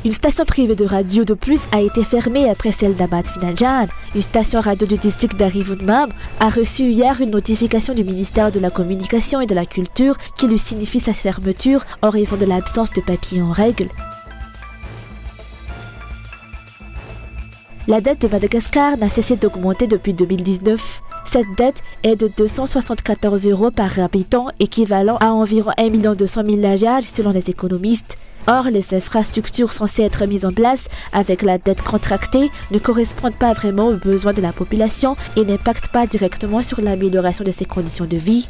Une station privée de radio de plus a été fermée après celle d'Abad Finaljan. Une station radio du district d'Arivunmam a reçu hier une notification du ministère de la Communication et de la Culture qui lui signifie sa fermeture en raison de l'absence de papier en règle. La dette de Madagascar n'a cessé d'augmenter depuis 2019. Cette dette est de 274 € par habitant, équivalent à environ 1 200 000 lajaj selon les économistes. Or, les infrastructures censées être mises en place avec la dette contractée ne correspondent pas vraiment aux besoins de la population et n'impactent pas directement sur l'amélioration de ses conditions de vie.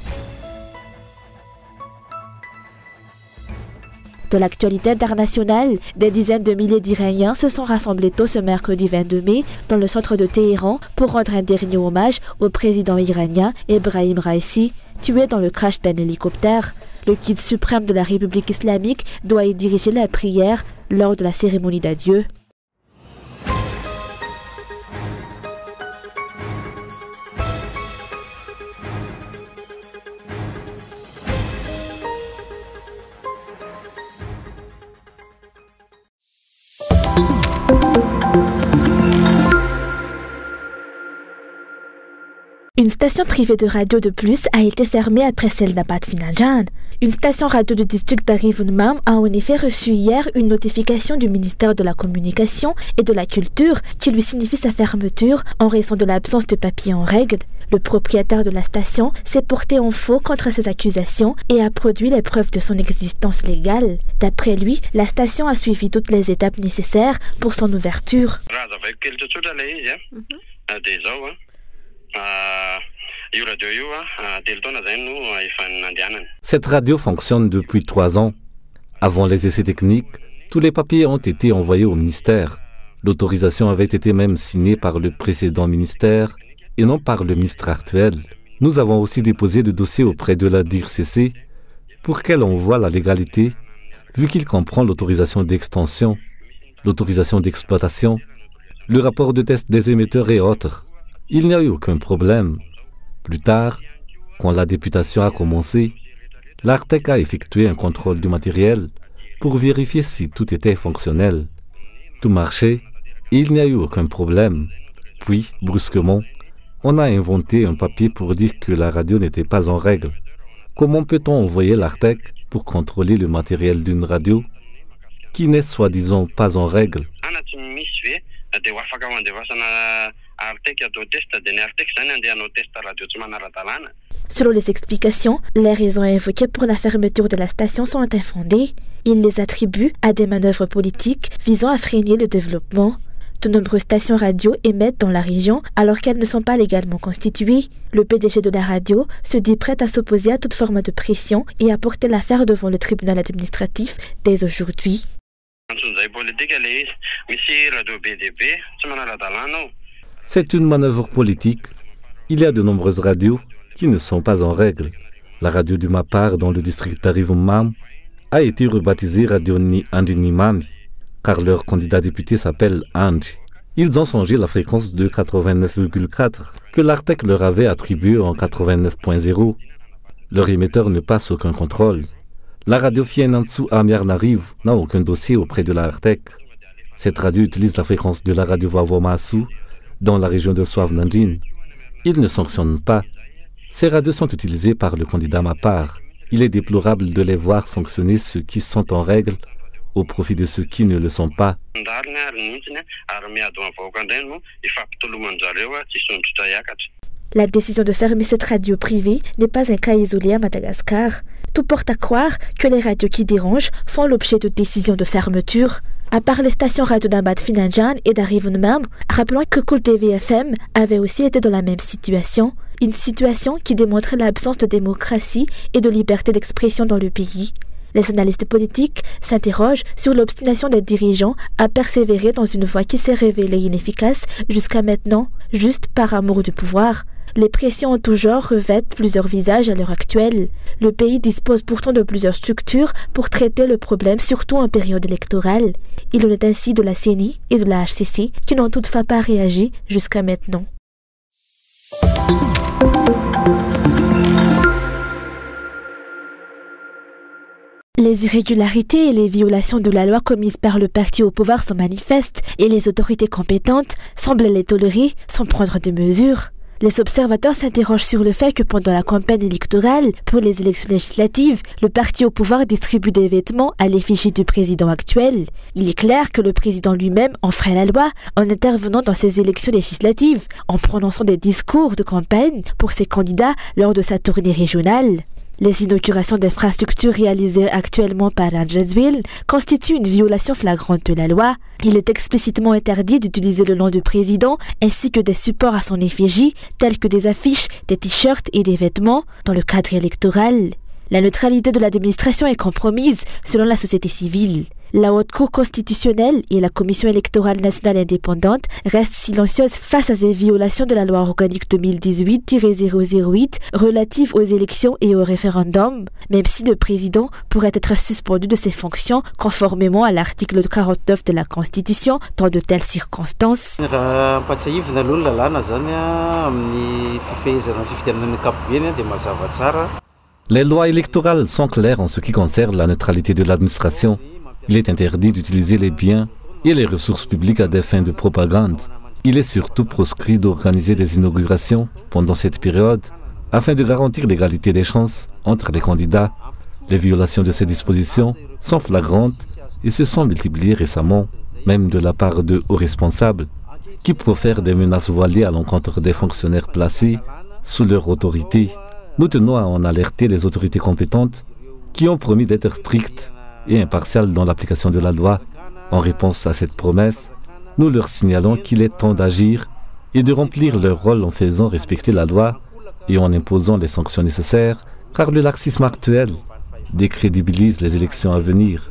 De l'actualité internationale, des dizaines de milliers d'Iraniens se sont rassemblés tôt ce mercredi 22 mai dans le centre de Téhéran pour rendre un dernier hommage au président iranien Ebrahim Raisi, tué dans le crash d'un hélicoptère. Le guide suprême de la République islamique doit y diriger la prière lors de la cérémonie d'adieu. Une station privée de radio de plus a été fermée après celle d'Abad Finaljan. Une station radio du district d'Arivunmam a en effet reçu hier une notification du ministère de la Communication et de la Culture qui lui signifie sa fermeture en raison de l'absence de papier en règle. Le propriétaire de la station s'est porté en faux contre ces accusations et a produit les preuves de son existence légale. D'après lui, la station a suivi toutes les étapes nécessaires pour son ouverture. Cette radio fonctionne depuis 3 ans. Avant les essais techniques, tous les papiers ont été envoyés au ministère. L'autorisation avait été même signée par le précédent ministère et non par le ministre actuel. Nous avons aussi déposé le dossier auprès de la DIRCC pour qu'elle envoie la légalité, vu qu'il comprend l'autorisation d'extension, l'autorisation d'exploitation, le rapport de test des émetteurs et autres. Il n'y a eu aucun problème. Plus tard, quand la députation a commencé, l'Artec a effectué un contrôle du matériel pour vérifier si tout était fonctionnel. Tout marchait et il n'y a eu aucun problème. Puis, brusquement, on a inventé un papier pour dire que la radio n'était pas en règle. Comment peut-on envoyer l'Artec pour contrôler le matériel d'une radio qui n'est soi-disant pas en règle? Selon les explications, les raisons invoquées pour la fermeture de la station sont infondées. Il les attribue à des manœuvres politiques visant à freiner le développement. De nombreuses stations radio émettent dans la région alors qu'elles ne sont pas légalement constituées. Le PDG de la radio se dit prêt à s'opposer à toute forme de pression et à porter l'affaire devant le tribunal administratif dès aujourd'hui. C'est une manœuvre politique. Il y a de nombreuses radios qui ne sont pas en règle. La radio du Mapar dans le district d'Arivunmam a été rebaptisée Radio Ni Andi Mami, car leur candidat député s'appelle Andi. Ils ont changé la fréquence de 89,4 que l'Artec leur avait attribuée en 89.0. Leur émetteur ne passe aucun contrôle. La radio Fienantsu Amiarnariv n'a aucun dossier auprès de l'Artec. Cette radio utilise la fréquence de la radio Vavomasu dans la région de Souav-Nandine. Ils ne sanctionnent pas. Ces radios sont utilisées par le candidat Mapar. Il est déplorable de les voir sanctionner ceux qui sont en règle au profit de ceux qui ne le sont pas. La décision de fermer cette radio privée n'est pas un cas isolé à Madagascar. Tout porte à croire que les radios qui dérangent font l'objet de décisions de fermeture. À part les stations radio d'Abad Finaljan et d'Arivunmam, rappelons que Cool TV FM avait aussi été dans la même situation. Une situation qui démontre l'absence de démocratie et de liberté d'expression dans le pays. Les analystes politiques s'interrogent sur l'obstination des dirigeants à persévérer dans une voie qui s'est révélée inefficace jusqu'à maintenant, juste par amour du pouvoir. Les pressions en tout genre revêtent plusieurs visages à l'heure actuelle. Le pays dispose pourtant de plusieurs structures pour traiter le problème, surtout en période électorale. Il en est ainsi de la CENI et de la HCC qui n'ont toutefois pas réagi jusqu'à maintenant. Les irrégularités et les violations de la loi commises par le parti au pouvoir sont manifestes et les autorités compétentes semblent les tolérer sans prendre de mesures. Les observateurs s'interrogent sur le fait que pendant la campagne électorale pour les élections législatives, le parti au pouvoir distribue des vêtements à l'effigie du président actuel. Il est clair que le président lui-même enfreint la loi en intervenant dans ces élections législatives, en prononçant des discours de campagne pour ses candidats lors de sa tournée régionale. Les inaugurations d'infrastructures réalisées actuellement par Rajaswil constituent une violation flagrante de la loi. Il est explicitement interdit d'utiliser le nom du président ainsi que des supports à son effigie tels que des affiches, des t-shirts et des vêtements dans le cadre électoral. La neutralité de l'administration est compromise selon la société civile. La Haute Cour constitutionnelle et la Commission électorale nationale indépendante restent silencieuses face à ces violations de la loi organique 2018-008 relative aux élections et au référendum, même si le président pourrait être suspendu de ses fonctions conformément à l'article 49 de la Constitution dans de telles circonstances. Les lois électorales sont claires en ce qui concerne la neutralité de l'administration. Il est interdit d'utiliser les biens et les ressources publiques à des fins de propagande. Il est surtout proscrit d'organiser des inaugurations pendant cette période afin de garantir l'égalité des chances entre les candidats. Les violations de ces dispositions sont flagrantes et se sont multipliées récemment, même de la part de hauts responsables, qui profèrent des menaces voilées à l'encontre des fonctionnaires placés sous leur autorité. Nous tenons à en alerter les autorités compétentes qui ont promis d'être strictes et impartiales dans l'application de la loi. En réponse à cette promesse, nous leur signalons qu'il est temps d'agir et de remplir leur rôle en faisant respecter la loi et en imposant les sanctions nécessaires, car le laxisme actuel décrédibilise les élections à venir.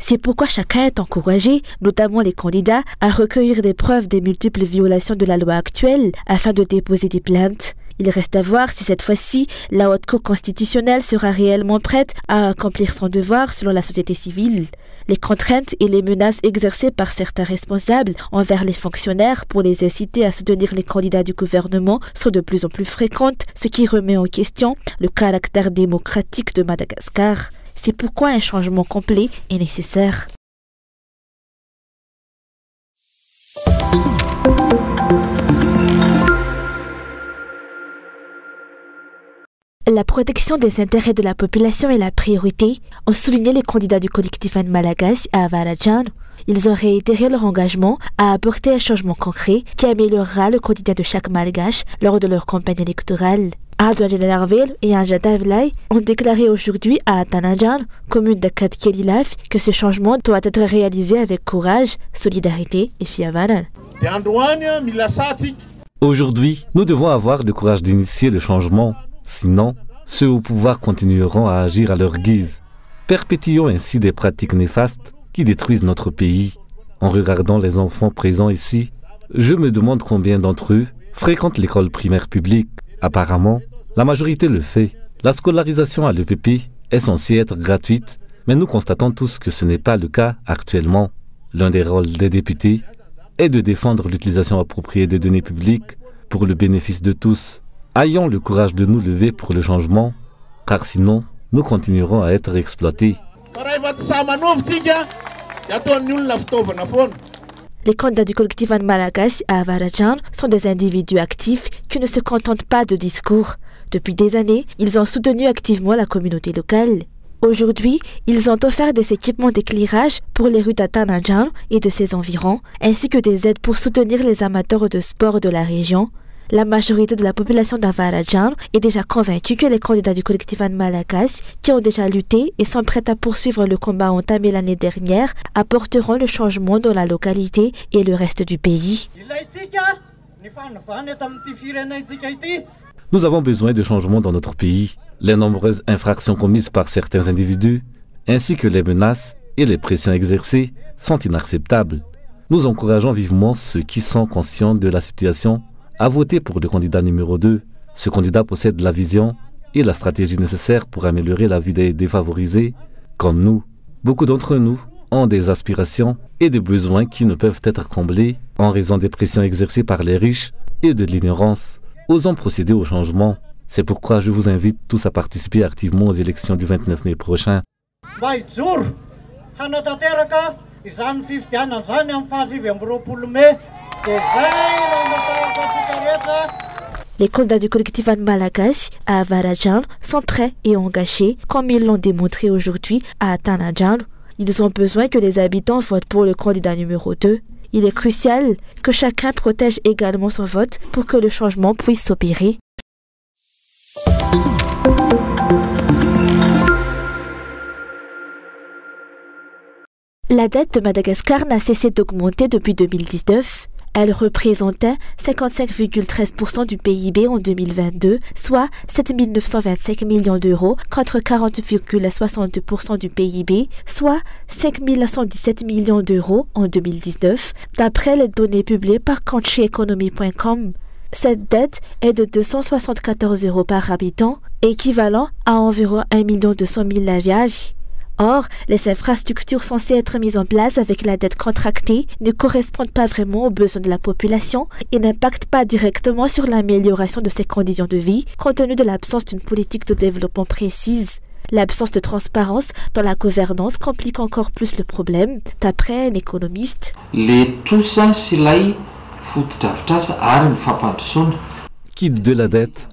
C'est pourquoi chacun est encouragé, notamment les candidats, à recueillir des preuves des multiples violations de la loi actuelle afin de déposer des plaintes. Il reste à voir si cette fois-ci, la Haute Cour constitutionnelle sera réellement prête à accomplir son devoir selon la société civile. Les contraintes et les menaces exercées par certains responsables envers les fonctionnaires pour les inciter à soutenir les candidats du gouvernement sont de plus en plus fréquentes, ce qui remet en question le caractère démocratique de Madagascar. C'est pourquoi un changement complet est nécessaire. La protection des intérêts de la population est la priorité, ont souligné les candidats du collectif An Malagasy à Avarajan. Ils ont réitéré leur engagement à apporter un changement concret qui améliorera le quotidien de chaque Malgache lors de leur campagne électorale. Adouan Narvel et Anjata Vlay ont déclaré aujourd'hui à Atanajan, commune de Katkelilaf, que ce changement doit être réalisé avec courage, solidarité et fiavanan. Aujourd'hui, nous devons avoir le courage d'initier le changement. Sinon, ceux au pouvoir continueront à agir à leur guise. Perpétuons ainsi des pratiques néfastes qui détruisent notre pays. En regardant les enfants présents ici, je me demande combien d'entre eux fréquentent l'école primaire publique. Apparemment, la majorité le fait. La scolarisation à l'EPP est censée être gratuite, mais nous constatons tous que ce n'est pas le cas actuellement. L'un des rôles des députés est de défendre l'utilisation appropriée des données publiques pour le bénéfice de tous. Ayons le courage de nous lever pour le changement, car sinon, nous continuerons à être exploités. Les candidats du collectif An Malagasy à Avarajan sont des individus actifs qui ne se contentent pas de discours. Depuis des années, ils ont soutenu activement la communauté locale. Aujourd'hui, ils ont offert des équipements d'éclairage pour les rues d'Atanajan et de ses environs, ainsi que des aides pour soutenir les amateurs de sport de la région. La majorité de la population d'Avarajan est déjà convaincue que les candidats du collectif An Malagasy, qui ont déjà lutté et sont prêts à poursuivre le combat entamé l'année dernière, apporteront le changement dans la localité et le reste du pays. Nous avons besoin de changements dans notre pays. Les nombreuses infractions commises par certains individus, ainsi que les menaces et les pressions exercées, sont inacceptables. Nous encourageons vivement ceux qui sont conscients de la situation à voter pour le candidat numéro 2. Ce candidat possède la vision et la stratégie nécessaires pour améliorer la vie des défavorisés, comme nous. Beaucoup d'entre nous ont des aspirations et des besoins qui ne peuvent être comblés en raison des pressions exercées par les riches et de l'ignorance. Osons procéder au changement. C'est pourquoi je vous invite tous à participer activement aux élections du 29 mai prochain. Les candidats du collectif Anne Malagasy à Avaradjalo sont prêts et engagés, comme ils l'ont démontré aujourd'hui à Atanadjalo. Ils ont besoin que les habitants votent pour le candidat numéro 2. Il est crucial que chacun protège également son vote pour que le changement puisse s'opérer. La dette de Madagascar n'a cessé d'augmenter depuis 2019. Elle représentait 55,13% du PIB en 2022, soit 7 925 millions d'euros contre 40,62% du PIB, soit 5 117 millions d'euros en 2019, d'après les données publiées par countryeconomy.com. Cette dette est de 274 euros par habitant, équivalent à environ 1 200 000 lagages. Or, les infrastructures censées être mises en place avec la dette contractée ne correspondent pas vraiment aux besoins de la population et n'impactent pas directement sur l'amélioration de ses conditions de vie, compte tenu de l'absence d'une politique de développement précise. L'absence de transparence dans la gouvernance complique encore plus le problème, d'après un économiste. Quitte de la dette,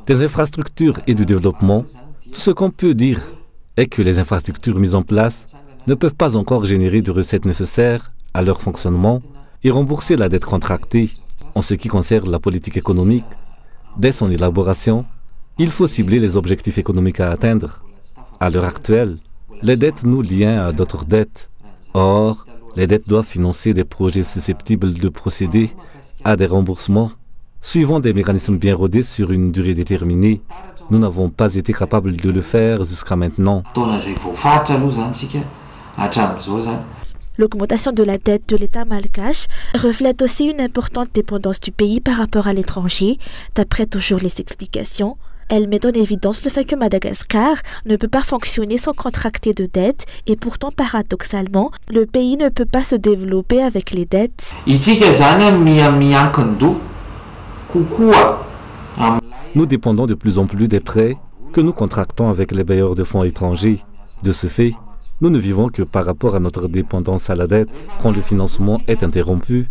des infrastructures et du développement, tout ce qu'on peut dire est que les infrastructures mises en place ne peuvent pas encore générer de recettes nécessaires à leur fonctionnement et rembourser la dette contractée. En ce qui concerne la politique économique, dès son élaboration, il faut cibler les objectifs économiques à atteindre. À l'heure actuelle, les dettes nous lient à d'autres dettes. Or, les dettes doivent financer des projets susceptibles de procéder à des remboursements, suivant des mécanismes bien rodés sur une durée déterminée. Nous n'avons pas été capables de le faire jusqu'à maintenant. L'augmentation de la dette de l'État malgache reflète aussi une importante dépendance du pays par rapport à l'étranger, d'après toujours les explications. Elle met en évidence le fait que Madagascar ne peut pas fonctionner sans contracter de dettes et pourtant, paradoxalement, le pays ne peut pas se développer avec les dettes. Nous dépendons de plus en plus des prêts que nous contractons avec les bailleurs de fonds étrangers. De ce fait, nous ne vivons que par rapport à notre dépendance à la dette. Quand le financement est interrompu,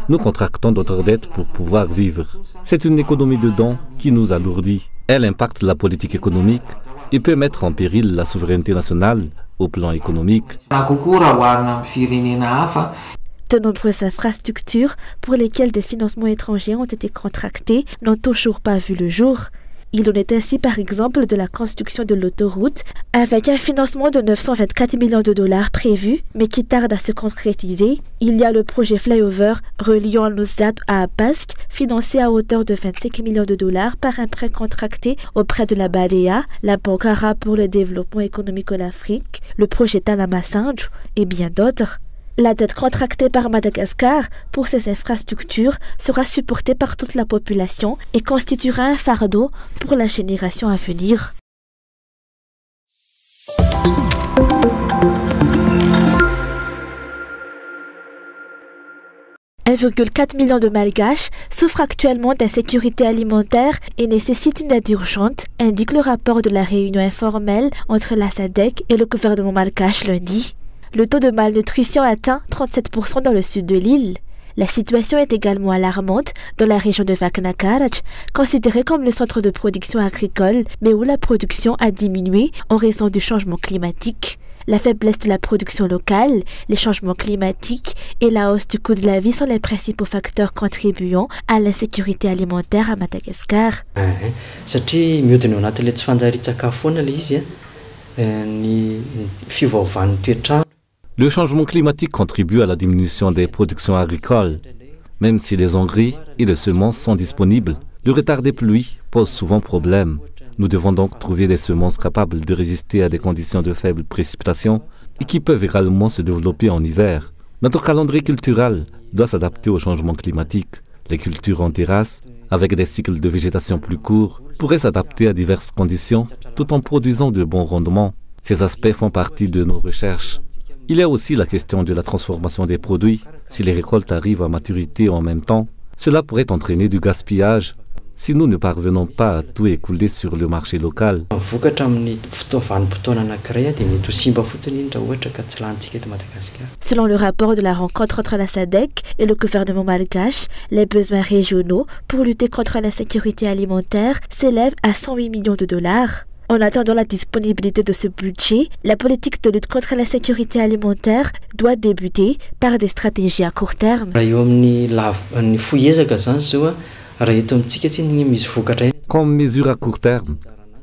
nous contractons d'autres dettes pour pouvoir vivre. C'est une économie de dons qui nous alourdit. Elle impacte la politique économique et peut mettre en péril la souveraineté nationale au plan économique. De nombreuses infrastructures pour lesquelles des financements étrangers ont été contractés n'ont toujours pas vu le jour. Il en est ainsi par exemple de la construction de l'autoroute avec un financement de 924 millions de dollars prévu mais qui tarde à se concrétiser. Il y a le projet Flyover reliant Nuzad à Abask financé à hauteur de 25 millions de dollars par un prêt contracté auprès de la BADEA, la Banque arabe pour le développement économique de l'Afrique, le projet Talamasanju et bien d'autres. La dette contractée par Madagascar pour ces infrastructures sera supportée par toute la population et constituera un fardeau pour la génération à venir. « 1,4 million de Malgaches souffrent actuellement d'insécurité alimentaire et nécessitent une aide urgente, indique le rapport de la réunion informelle entre la SADC et le gouvernement malgache lundi. Le taux de malnutrition atteint 37% dans le sud de l'île. La situation est également alarmante dans la région de Vaknakaraj, considérée comme le centre de production agricole, mais où la production a diminué en raison du changement climatique. La faiblesse de la production locale, les changements climatiques et la hausse du coût de la vie sont les principaux facteurs contribuant à l'insécurité alimentaire à Madagascar. Le changement climatique contribue à la diminution des productions agricoles. Même si les engrais et les semences sont disponibles, le retard des pluies pose souvent problème. Nous devons donc trouver des semences capables de résister à des conditions de faibles précipitations et qui peuvent également se développer en hiver. Notre calendrier culturel doit s'adapter au changement climatique. Les cultures en terrasse, avec des cycles de végétation plus courts, pourraient s'adapter à diverses conditions tout en produisant de bons rendements. Ces aspects font partie de nos recherches. Il y a aussi la question de la transformation des produits. Si les récoltes arrivent à maturité en même temps, cela pourrait entraîner du gaspillage. si nous ne parvenons pas à tout écouler sur le marché local. Selon le rapport de la rencontre entre la SADC et le gouvernement malgache, les besoins régionaux pour lutter contre la sécurité alimentaire s'élèvent à 108 millions de dollars. En attendant la disponibilité de ce budget, la politique de lutte contre la sécurité alimentaire doit débuter par des stratégies à court terme. Comme mesure à court terme,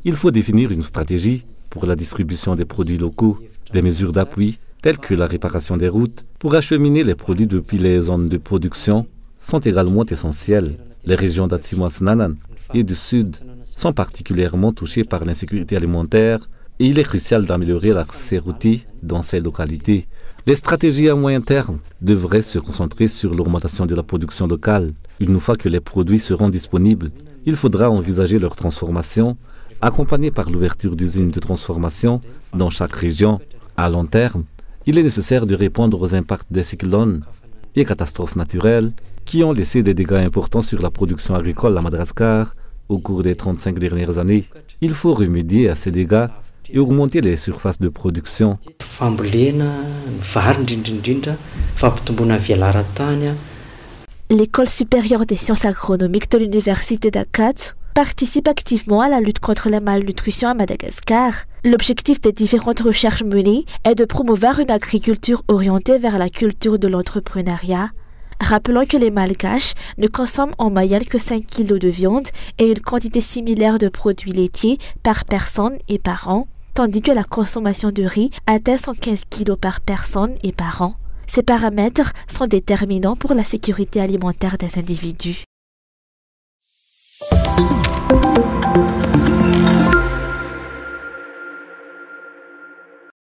il faut définir une stratégie pour la distribution des produits locaux, des mesures d'appui telles que la réparation des routes pour acheminer les produits depuis les zones de production sont également essentielles. Les régions d'Atsimo-Asnanan et du Sud sont particulièrement touchées par l'insécurité alimentaire et il est crucial d'améliorer l'accès routier dans ces localités. Les stratégies à moyen terme devraient se concentrer sur l'augmentation de la production locale. Une fois que les produits seront disponibles, il faudra envisager leur transformation, accompagnée par l'ouverture d'usines de transformation dans chaque région. À long terme, il est nécessaire de répondre aux impacts des cyclones et catastrophes naturelles qui ont laissé des dégâts importants sur la production agricole à Madagascar au cours des 35 dernières années. Il faut remédier à ces dégâts et augmenter les surfaces de production. L'école supérieure des sciences agronomiques de l'université d'Akat participe activement à la lutte contre la malnutrition à Madagascar. L'objectif des différentes recherches menées est de promouvoir une agriculture orientée vers la culture de l'entrepreneuriat. Rappelons que les Malgaches ne consomment en moyenne que 5 kg de viande et une quantité similaire de produits laitiers par personne et par an, tandis que la consommation de riz atteint 115 kg par personne et par an. Ces paramètres sont déterminants pour la sécurité alimentaire des individus.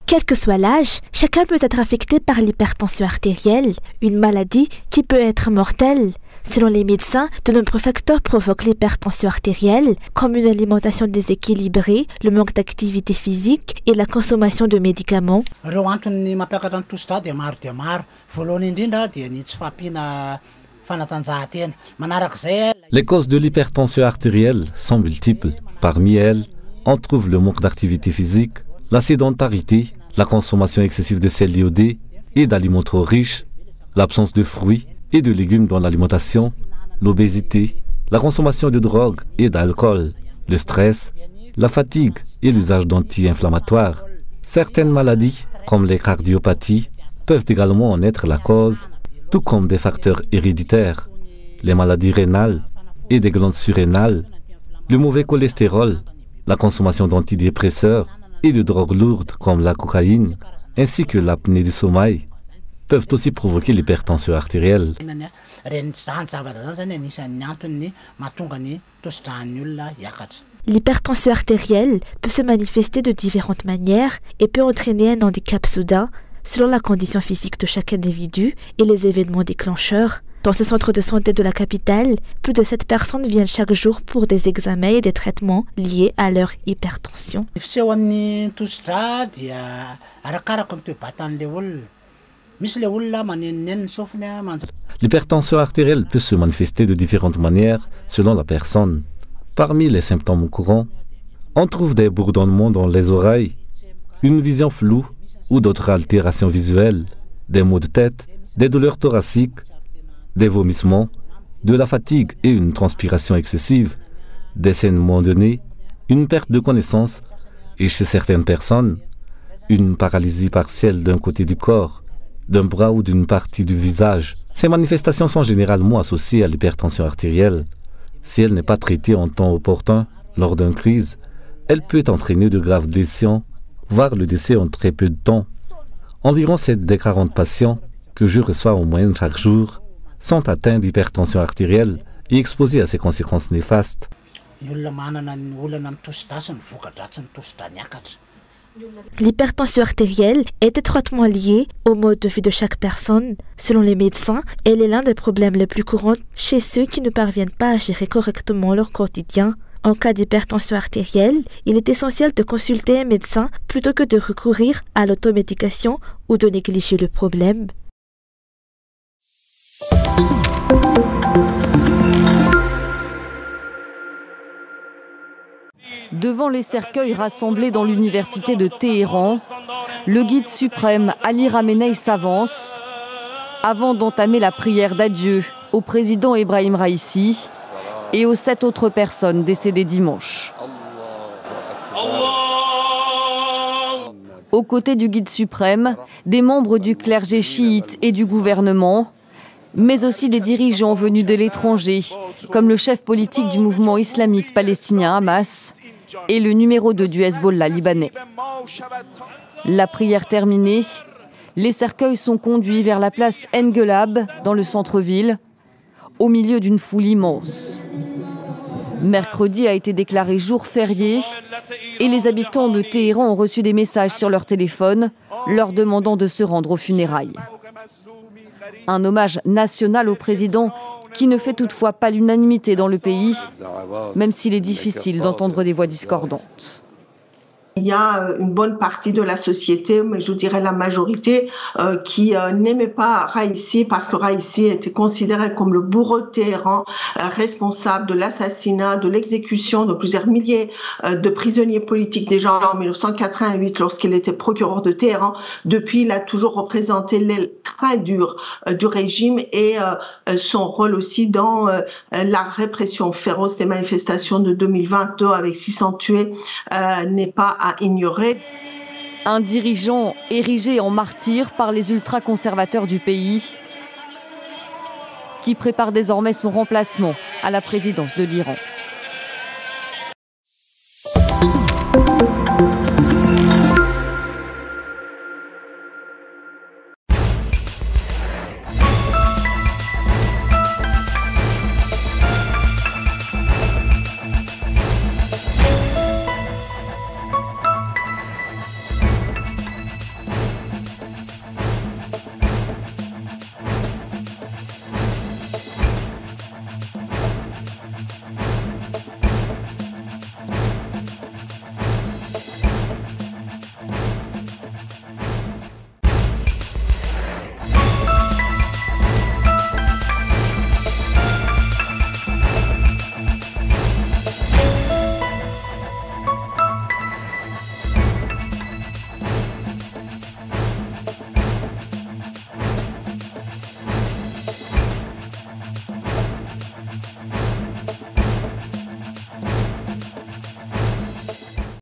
Quel que soit l'âge, chacun peut être affecté par l'hypertension artérielle, une maladie qui peut être mortelle. Selon les médecins, de nombreux facteurs provoquent l'hypertension artérielle, comme une alimentation déséquilibrée, le manque d'activité physique et la consommation de médicaments. Les causes de l'hypertension artérielle sont multiples. Parmi elles, on trouve le manque d'activité physique, la sédentarité, la consommation excessive de sel iodé et d'aliments trop riches, l'absence de fruits et de légumes dans l'alimentation, l'obésité, la consommation de drogue et d'alcool, le stress, la fatigue et l'usage d'anti-inflammatoires. Certaines maladies, comme les cardiopathies, peuvent également en être la cause, tout comme des facteurs héréditaires, les maladies rénales et des glandes surrénales, le mauvais cholestérol, la consommation d'antidépresseurs et de drogues lourdes comme la cocaïne, ainsi que l'apnée du sommeil, peuvent aussi provoquer l'hypertension artérielle. L'hypertension artérielle peut se manifester de différentes manières et peut entraîner un handicap soudain selon la condition physique de chaque individu et les événements déclencheurs. Dans ce centre de santé de la capitale, plus de 7 personnes viennent chaque jour pour des examens et des traitements liés à leur hypertension. L'hypertension artérielle peut se manifester de différentes manières selon la personne. Parmi les symptômes courants, on trouve des bourdonnements dans les oreilles, une vision floue ou d'autres altérations visuelles, des maux de tête, des douleurs thoraciques, des vomissements, de la fatigue et une transpiration excessive, des saignements de nez, une perte de connaissance et chez certaines personnes, une paralysie partielle d'un côté du corps, d'un bras ou d'une partie du visage. Ces manifestations sont généralement associées à l'hypertension artérielle. Si elle n'est pas traitée en temps opportun, lors d'une crise, elle peut entraîner de graves lésions, voire le décès en très peu de temps. Environ 7 des 40 patients que je reçois en moyenne chaque jour sont atteints d'hypertension artérielle et exposés à ses conséquences néfastes. L'hypertension artérielle est étroitement liée au mode de vie de chaque personne. Selon les médecins, elle est l'un des problèmes les plus courants chez ceux qui ne parviennent pas à gérer correctement leur quotidien. En cas d'hypertension artérielle, il est essentiel de consulter un médecin plutôt que de recourir à l'automédication ou de négliger le problème. Devant les cercueils rassemblés dans l'université de Téhéran, le guide suprême Ali Khamenei s'avance avant d'entamer la prière d'adieu au président Ebrahim Raïssi et aux 7 autres personnes décédées dimanche. Aux côtés du guide suprême, des membres du clergé chiite et du gouvernement, mais aussi des dirigeants venus de l'étranger, comme le chef politique du mouvement islamique palestinien Hamas et le numéro 2 du Hezbollah libanais. La prière terminée, les cercueils sont conduits vers la place Engelab, dans le centre-ville, au milieu d'une foule immense. Mercredi a été déclaré jour férié et les habitants de Téhéran ont reçu des messages sur leur téléphone leur demandant de se rendre aux funérailles. Un hommage national au président qui ne fait toutefois pas l'unanimité dans le pays, même s'il est difficile d'entendre des voix discordantes. Il y a une bonne partie de la société, mais je dirais la majorité, qui n'aimait pas Raïssi parce que Raïssi était considéré comme le bourreau de Téhéran, responsable de l'assassinat, de l'exécution de plusieurs milliers de prisonniers politiques déjà en 1988 lorsqu'il était procureur de Téhéran. Depuis, il a toujours représenté l'aile très dure du régime et son rôle aussi dans la répression féroce des manifestations de 2022 avec 600 tués n'est pas à ignorer. Un dirigeant érigé en martyr par les ultra-conservateurs du pays qui prépare désormais son remplacement à la présidence de l'Iran.